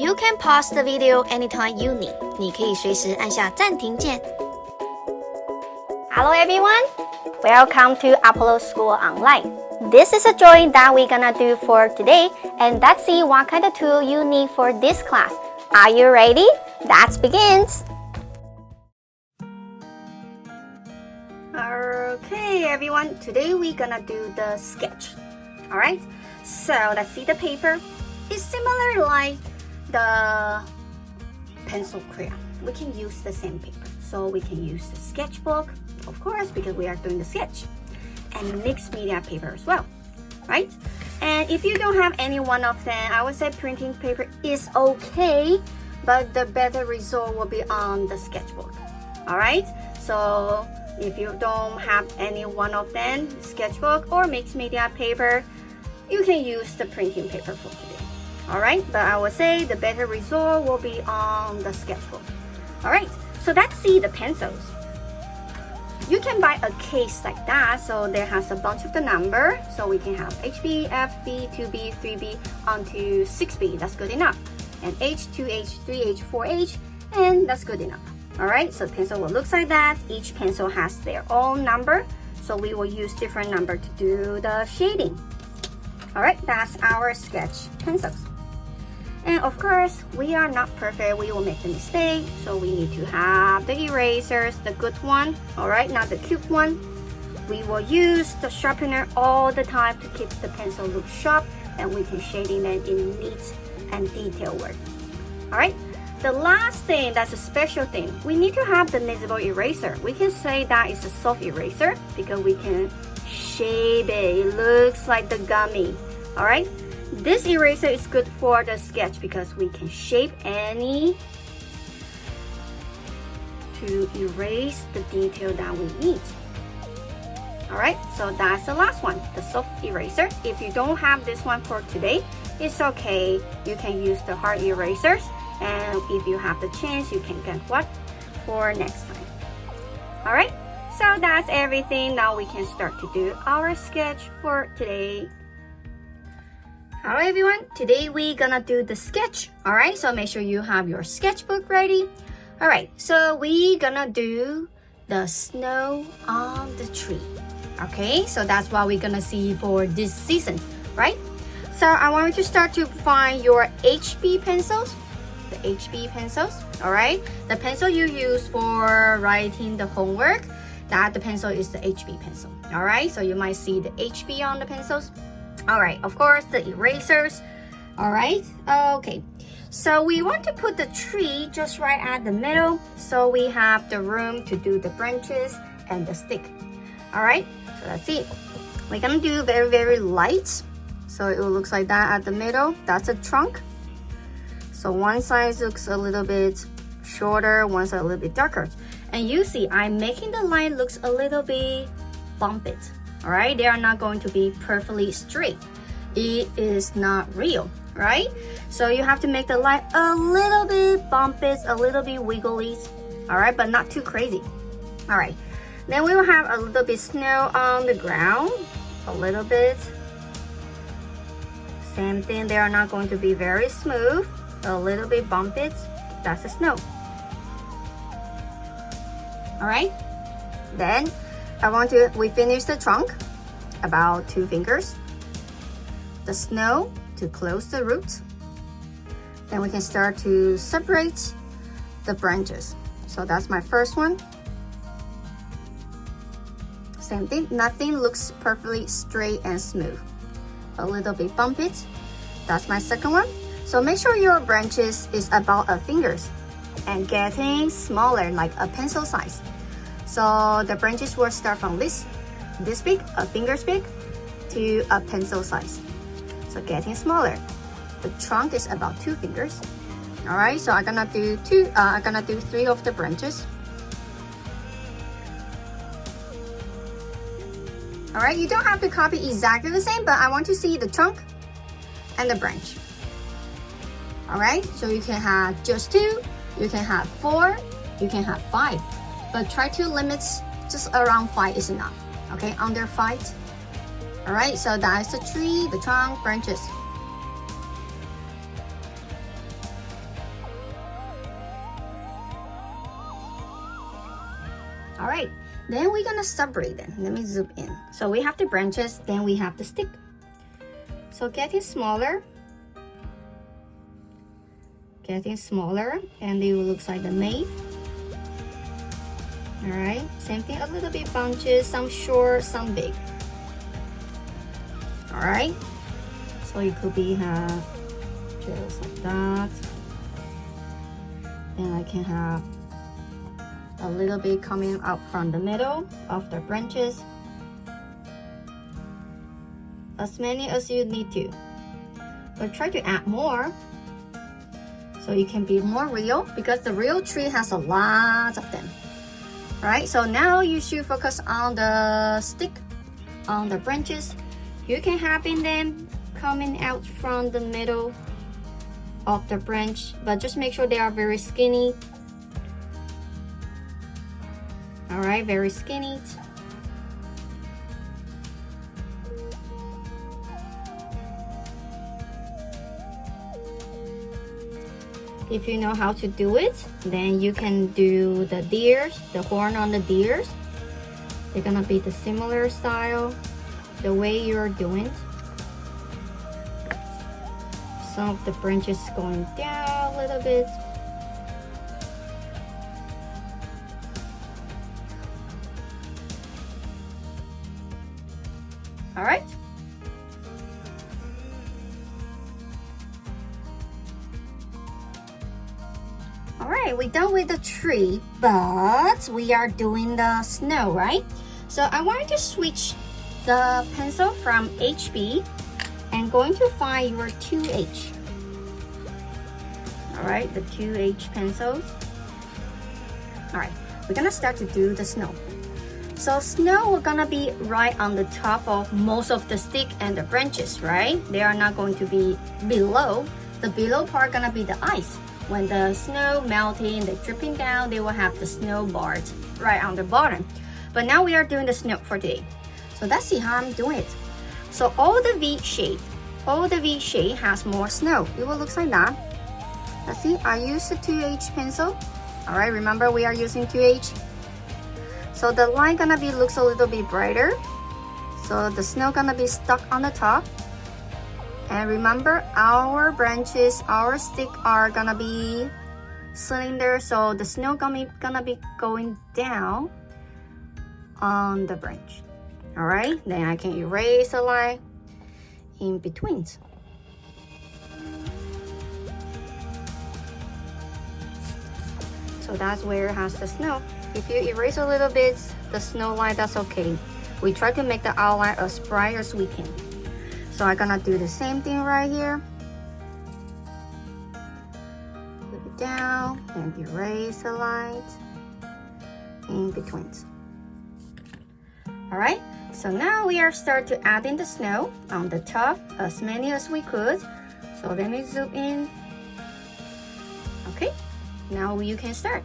You can pause the video anytime you need. 你可以随时按下暂停键。Hello everyone, welcome to Apollo School Online. This is a drawing that we're gonna do for today, and let's see what kind of tool you need for this class. Are you ready? Let's begin. Okay everyone, today we're gonna do the sketch. Alright, so let's see the paper. It's similar like the pencil crayon. We can use the same paper. So we can use the sketchbook, of course, because we are doing the sketch. And mixed media paper as well, right? And if you don't have any one of them, I would say printing paper is okay, but the better result will be on the sketchbook. Alright, so if you don't have any one of them, sketchbook or mixed media paper, you can use the printing paper for today. Alright, but I would say the better result will be on the sketchbook. Alright, so let's see the pencils. You can buy a case like that, so there has a bunch of the number, so we can have HB, FB, 2B, 3B, onto 6B, that's good enough. And H, 2H, 3H, 4H, and that's good enough. Alright, so pencil will look like that. Each pencil has their own number, so we will use different number to do the shading. Alright, that's our sketch pencils. And of course, we are not perfect. We will make a mistake. So we need to have the erasers, the good one. Alright, not the cute one. We will use the sharpener all the time to keep the pencil look sharp, and we can shading them in neat and detailed work. Alright, the last thing, that's a special thing. We need to have the visible eraser. We can say that it's a soft eraser because we can shape it. It looks like the gummy. Alright. This eraser is good for the sketch because we can shape any to erase the detail that we need. Alright, so that's the last one, the soft eraser. If you don't have this one for today, it's okay. You can use the hard erasers, and if you have the chance, you can get what for next time. Alright, so that's everything. Now we can start to do our sketch for today. Hello everyone, today we're gonna do the sketch. Alright, so make sure you have your sketchbook ready. Alright, so we're gonna do the snow on the tree. Okay, so that's what we're gonna see for this season, right? So I want you to start to find your HB pencils. The HB pencils, alright? The pencil you use for writing the homework, that the pencil is the HB pencil. Alright, so you might see the HB on the pencils. Alright, of course, the erasers. Alright, okay. So we want to put the tree just right at the middle, so we have the room to do the branches and the stick. Alright, so let's see. We're gonna do very, very light. So it will look like that at the middle. That's a trunk. So one side looks a little bit shorter, one side a little bit darker. And you see, I'm making the line looks a little bit bumpy. Alright, they are not going to be perfectly straight. It is not real, right? So you have to make the line a little bit bumpy, a little bit wiggly. Alright, but not too crazy. Alright, then we will have a little bit snow on the ground. A little bit. Same thing, they are not going to be very smooth. A little bit bumpy. That's the snow. Alright, then we finish the trunk, about 2 fingers. The snow to close the roots. Then we can start to separate the branches. So that's my first one. Same thing, nothing looks perfectly straight and smooth. A little bit bumpy. That's my second one. So make sure your branches is about a fingers and getting smaller, like a pencil size. So the branches will start from this big, a finger's big, to a pencil size. So getting smaller. The trunk is about 2 fingers. Alright, so I'm gonna do 3 of the branches. Alright, you don't have to copy exactly the same, but I want to see the trunk and the branch. Alright, so you can have just 2, you can have 4, you can have 5. But try to limit just around 5 is enough. Okay, under 5. Alright, so that's the tree, the trunk, branches. All right, then we're gonna separate them. Let me zoom in. So we have the branches, then we have the stick. So getting smaller, and it looks like the maze. All right, same thing, a little bit bunches, some short, some big. All right, so it could be just like that. Then I can have a little bit coming out from the middle of the branches. As many as you need to. But try to add more so you can be more real, because the real tree has a lot of them. Right, so now you should focus on the stick, on the branches. You can have in them coming out from the middle of the branch, but just make sure they are very skinny. All right, very skinny. If you know how to do it, then you can do the deers, the horn on the deers. They're gonna be the similar style, the way you're doing it. Some of the branches going down a little bit. All right. All right, we're done with the tree, but we are doing the snow, right? So I wanted to switch the pencil from HB and going to find your 2H. All right, the 2H pencils. All right, we're gonna start to do the snow. So snow are gonna be right on the top of most of the stick and the branches, right? They are not going to be below. The below part gonna be the ice. When the snow melting, they're dripping down, they will have the snow bars right on the bottom. But now we are doing the snow for today. So let's see how I'm doing it. So all the V shape has more snow. It will look like that. Let's see, I use the 2H pencil. All right, remember we are using 2H. So the line gonna be looks a little bit brighter. So the snow gonna be stuck on the top. And remember, our branches, our stick are gonna be cylinder, so the snow gonna be going down on the branch. All right, then I can erase a line in between. So that's where it has the snow. If you erase a little bit, the snow line, that's okay. We try to make the outline as bright as we can. So I'm gonna do the same thing right here. Flip it down and erase the lines in between. All right, so now we are start to add in the snow on the top, as many as we could. So let me zoom in. Okay, now you can start.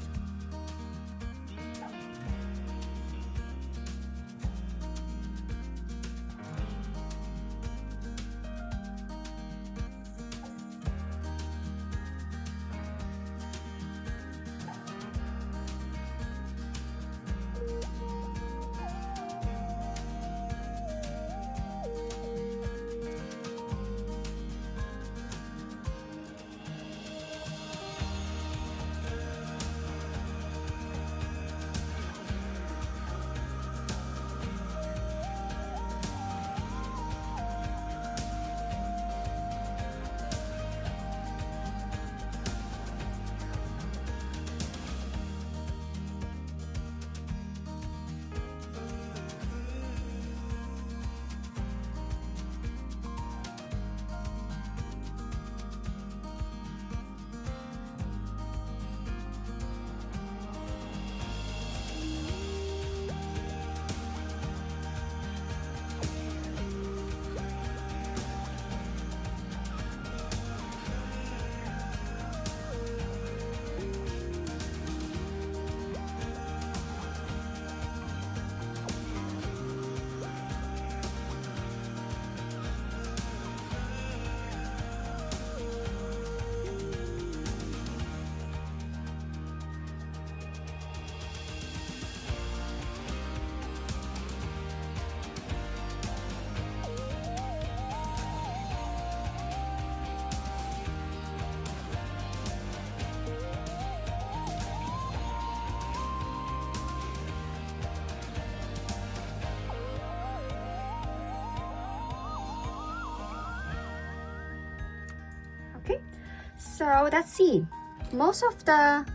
So let's see. Most of the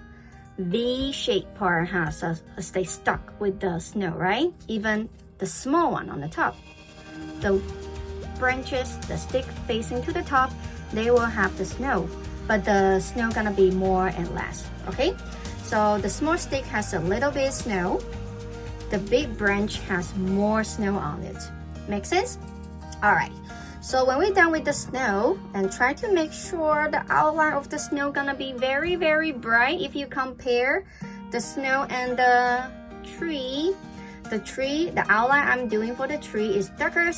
V-shaped part has stay stuck with the snow, right? Even the small one on the top. The branches, the stick facing to the top, they will have the snow, but the snow gonna be more and less, okay? So the small stick has a little bit of snow. The big branch has more snow on it. Make sense? All right. So when we're done with the snow, and try to make sure the outline of the snow gonna be very, very bright. If you compare the snow and the tree, the outline I'm doing for the tree is darker.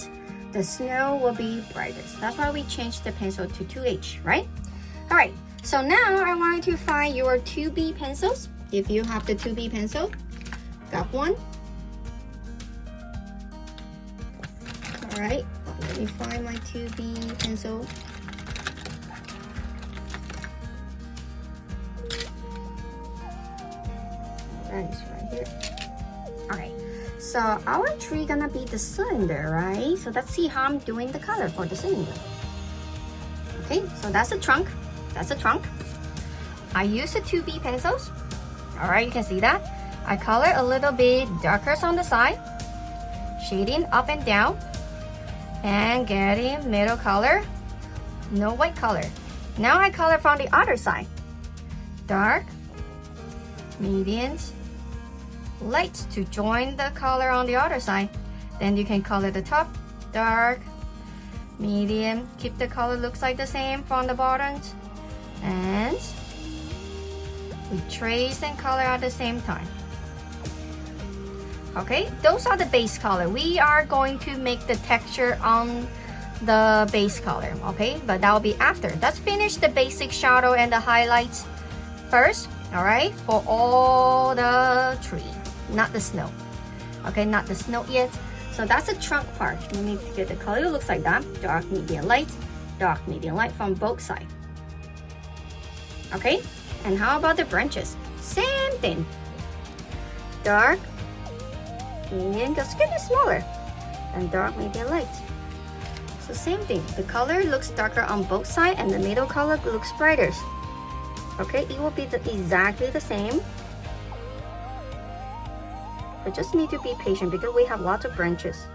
The snow will be brighter. That's why we changed the pencil to 2H, right? All right. So now I want you to find your 2B pencils. If you have the 2B pencil, got one. All right. Let me find my 2B pencil. That is right here. Okay, so our tree gonna be the cylinder, right? So let's see how I'm doing the color for the cylinder. Okay, so that's the trunk. That's the trunk. I use the 2B pencils. All right, you can see that. I color a little bit darker on the side, shading up and down, and getting middle color, no white color. Now I color from the other side. Dark, medium, light to join the color on the other side. Then you can color the top, dark, medium, keep the color looks like the same from the bottoms. And we trace and color at the same time. Okay, those are the base color. We are going to make the texture on the base color, okay? But that will be after. Let's finish the basic shadow and the highlights first, all right? For all the tree, not the snow. Okay, not the snow yet. So that's the trunk part. You need to get the color. It looks like that. Dark, medium, light from both sides. Okay, and how about the branches? Same thing. Dark, medium, just get it smaller, and dark, medium, light. So same thing. The color looks darker on both sides, and the middle color looks brighter. Okay, it will be exactly the same. But just need to be patient because we have lots of branches.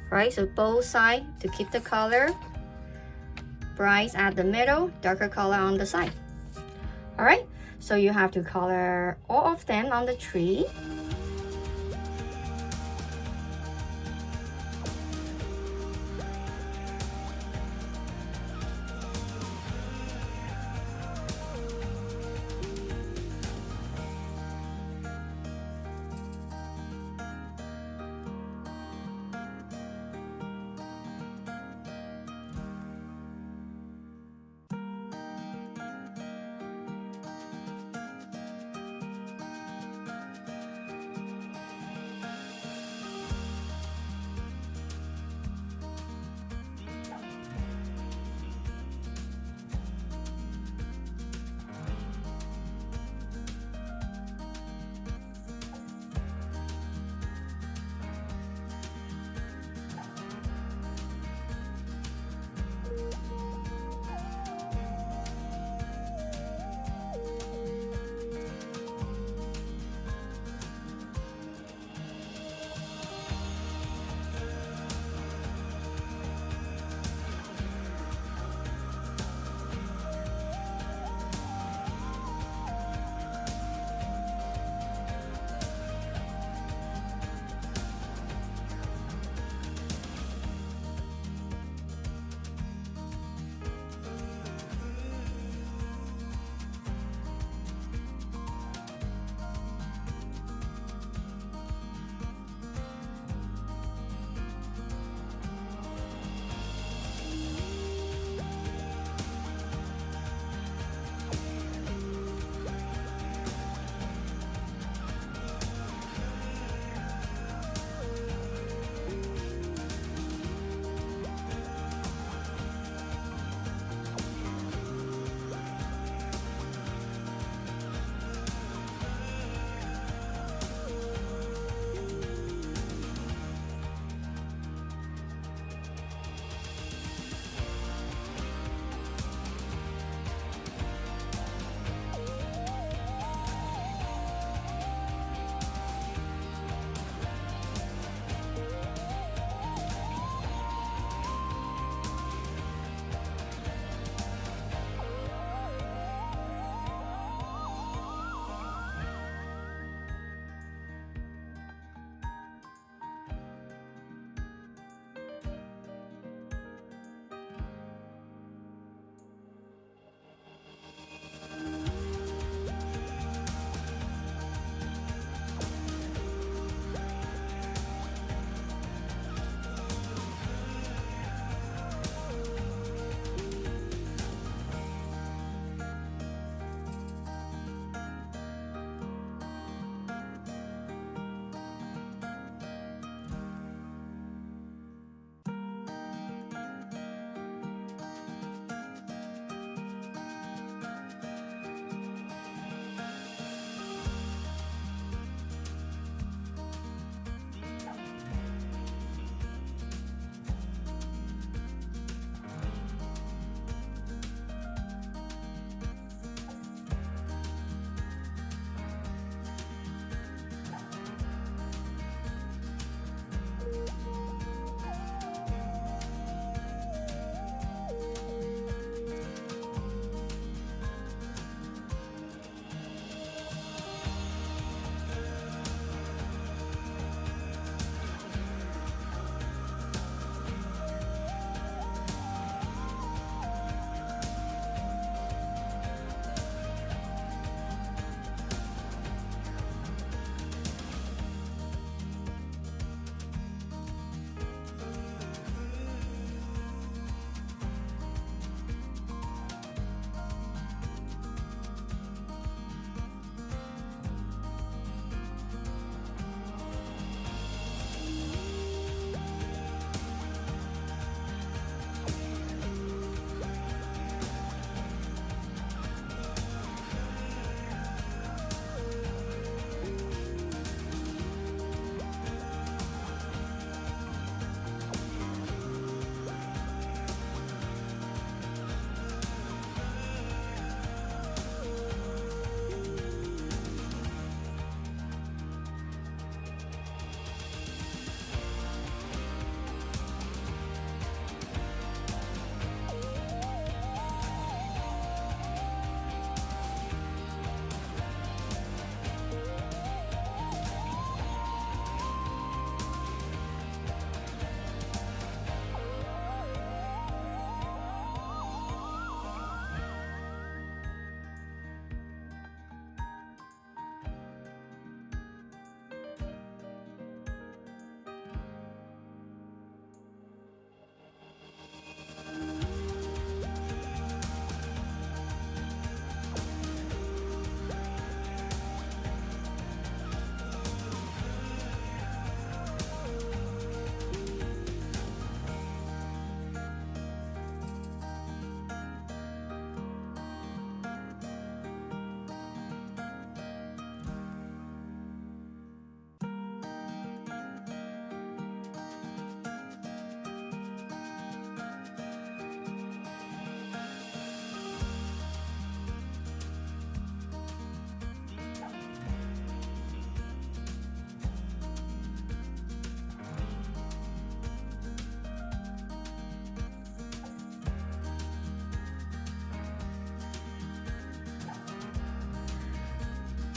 Right, so both sides to keep the color bright at the middle, darker color on the side. All right, so you have to color all of them on the tree.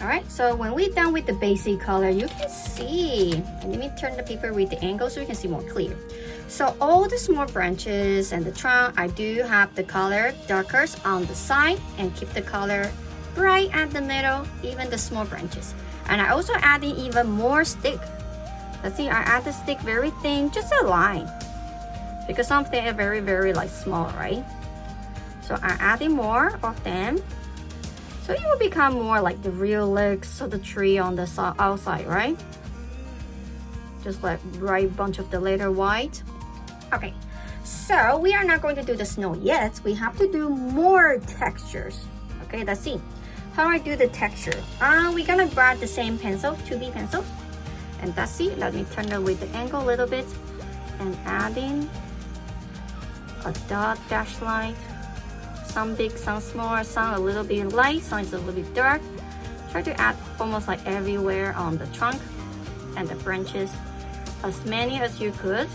Alright, so when we're done with the basic color, you can see, and let me turn the paper with the angle so you can see more clear. So all the small branches and the trunk, I do have the color darker on the side and keep the color bright at the middle, even the small branches. And I also adding even more stick. Let's see, I add the stick very thin, just a line. Because some of them are very, very like small, right? So I adding more of them. So it will become more like the real legs of the tree on the outside, right? Just like bright bunch of the letter white. Okay, so we are not going to do the snow yet. We have to do more textures. Okay, let's see how I do the texture. We're gonna grab the same pencil, 2B pencil. And let's see, let me turn it with the angle a little bit. And adding a dot dash line. Some big, some small, some a little bit light, some is a little bit dark. Try to add almost like everywhere on the trunk and the branches, as many as you could.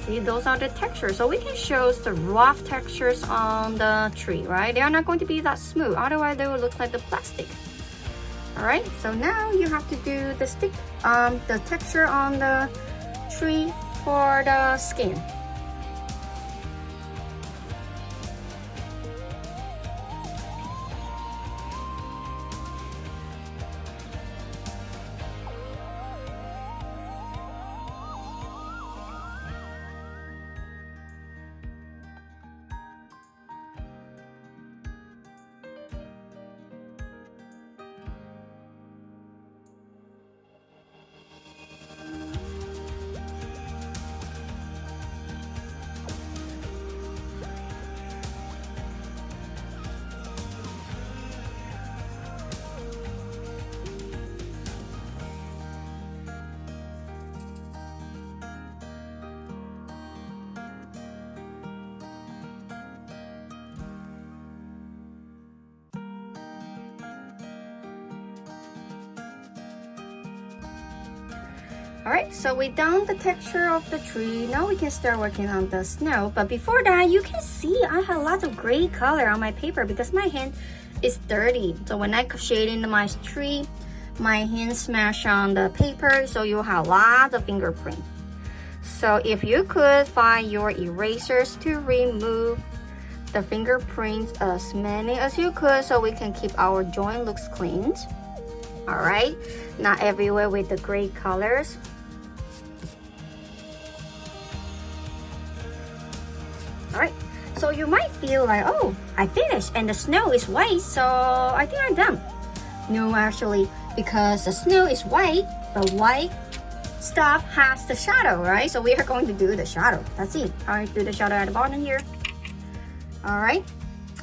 See, those are the textures. So we can show the rough textures on the tree, right? They are not going to be that smooth, otherwise they will look like the plastic. All right, so now you have to do the stick, the texture on the tree for the skin. Alright, so we done the texture of the tree. Now we can start working on the snow. But before that, you can see I have lots of gray color on my paper because my hand is dirty. So when I shading my tree, my hand smash on the paper, so you'll have lots of fingerprint. So if you could find your erasers to remove the fingerprints as many as you could, so we can keep our joint looks clean. Alright, not everywhere with the gray colors. Alright, so you might feel like, oh, I finished and the snow is white, so I think I'm done. No, actually, because the snow is white, the white stuff has the shadow, right? So we are going to do the shadow. Let's see how I do the shadow at the bottom here. Alright,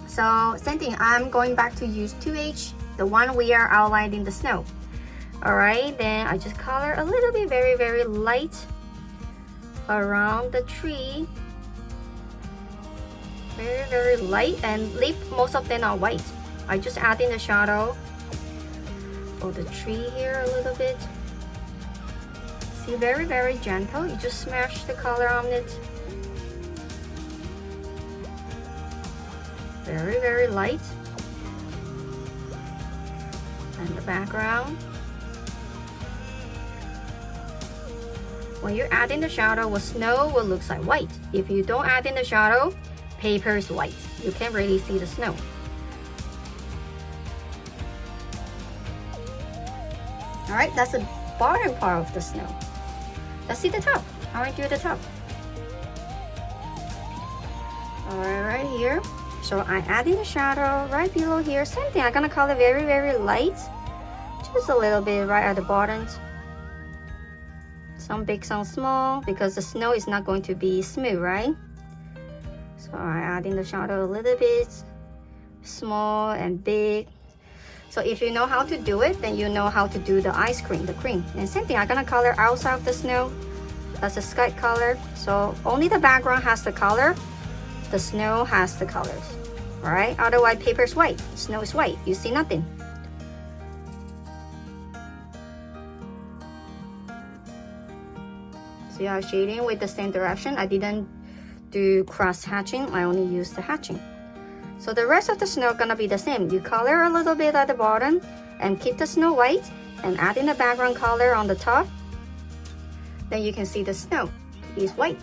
so same thing, I'm going back to use 2H, the one we are outlining the snow. Alright, then I just color a little bit very, very light around the tree. Very, very light, and leave most of them are white. I just add in the shadow for the tree here a little bit. See, very, very gentle. You just smash the color on it. Very, very light. And the background. When you add in the shadow, what snow will look like white. If you don't add in the shadow, paper is white. You can't really see the snow. Alright, that's the bottom part of the snow. Let's see the top. How I do the top. Alright, right here. So I add in the shadow right below here. Same thing, I'm gonna color very, very light. Just a little bit right at the bottom. Some big, some small, because the snow is not going to be smooth, right? So I add in the shadow a little bit, small and big. So if you know how to do it, then you know how to do the ice cream, the cream. And same thing, I'm gonna color outside of the snow as a sky color. So only the background has the color, the snow has the colors. Alright, otherwise paper is white, snow is white, you see nothing. See how shading with the same direction. I didn't do cross hatching, I only used the hatching. So the rest of the snow gonna be the same. You color a little bit at the bottom and keep the snow white and add in the background color on the top. Then you can see the snow is white.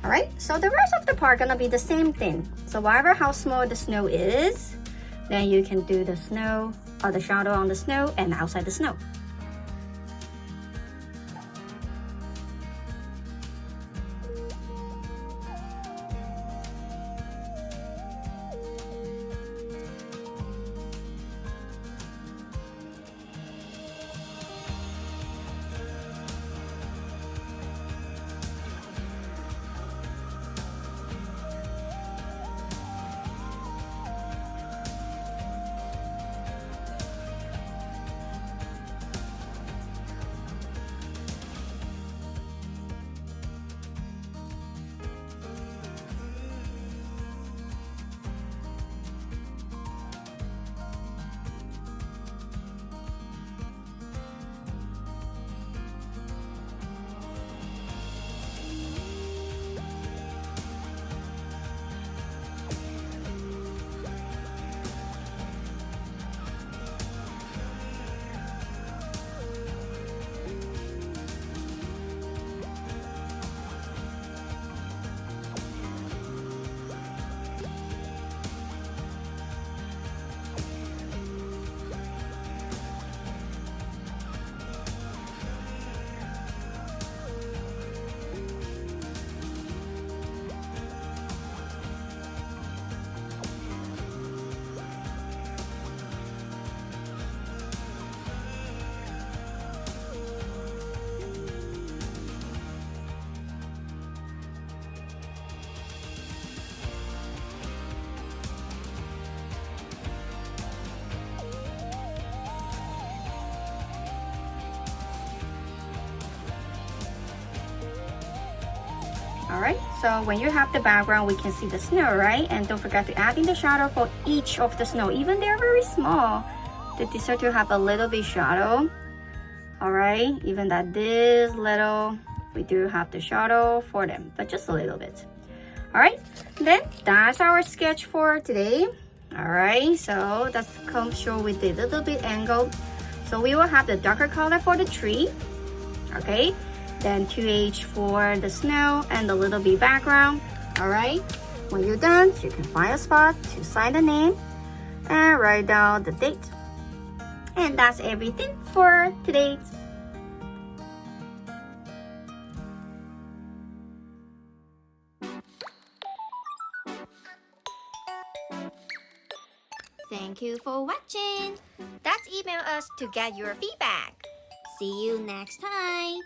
Alright, so the rest of the part gonna be the same thing. So whatever how small the snow is, then you can do the snow or the shadow on the snow and outside the snow. Alright, so when you have the background, we can see the snow, right? And don't forget to add in the shadow for each of the snow. Even they're very small, they deserve to have a little bit shadow. Alright, even that this little, we do have the shadow for them, but just a little bit. Alright, then that's our sketch for today. Alright, so that's come sure with a little bit angle. So we will have the darker color for the tree. Okay. Then 2H for the snow and the little bit background. Alright, when you're done, you can find a spot to sign the name and write down the date. And that's everything for today. Thank you for watching. That's email us to get your feedback. See you next time.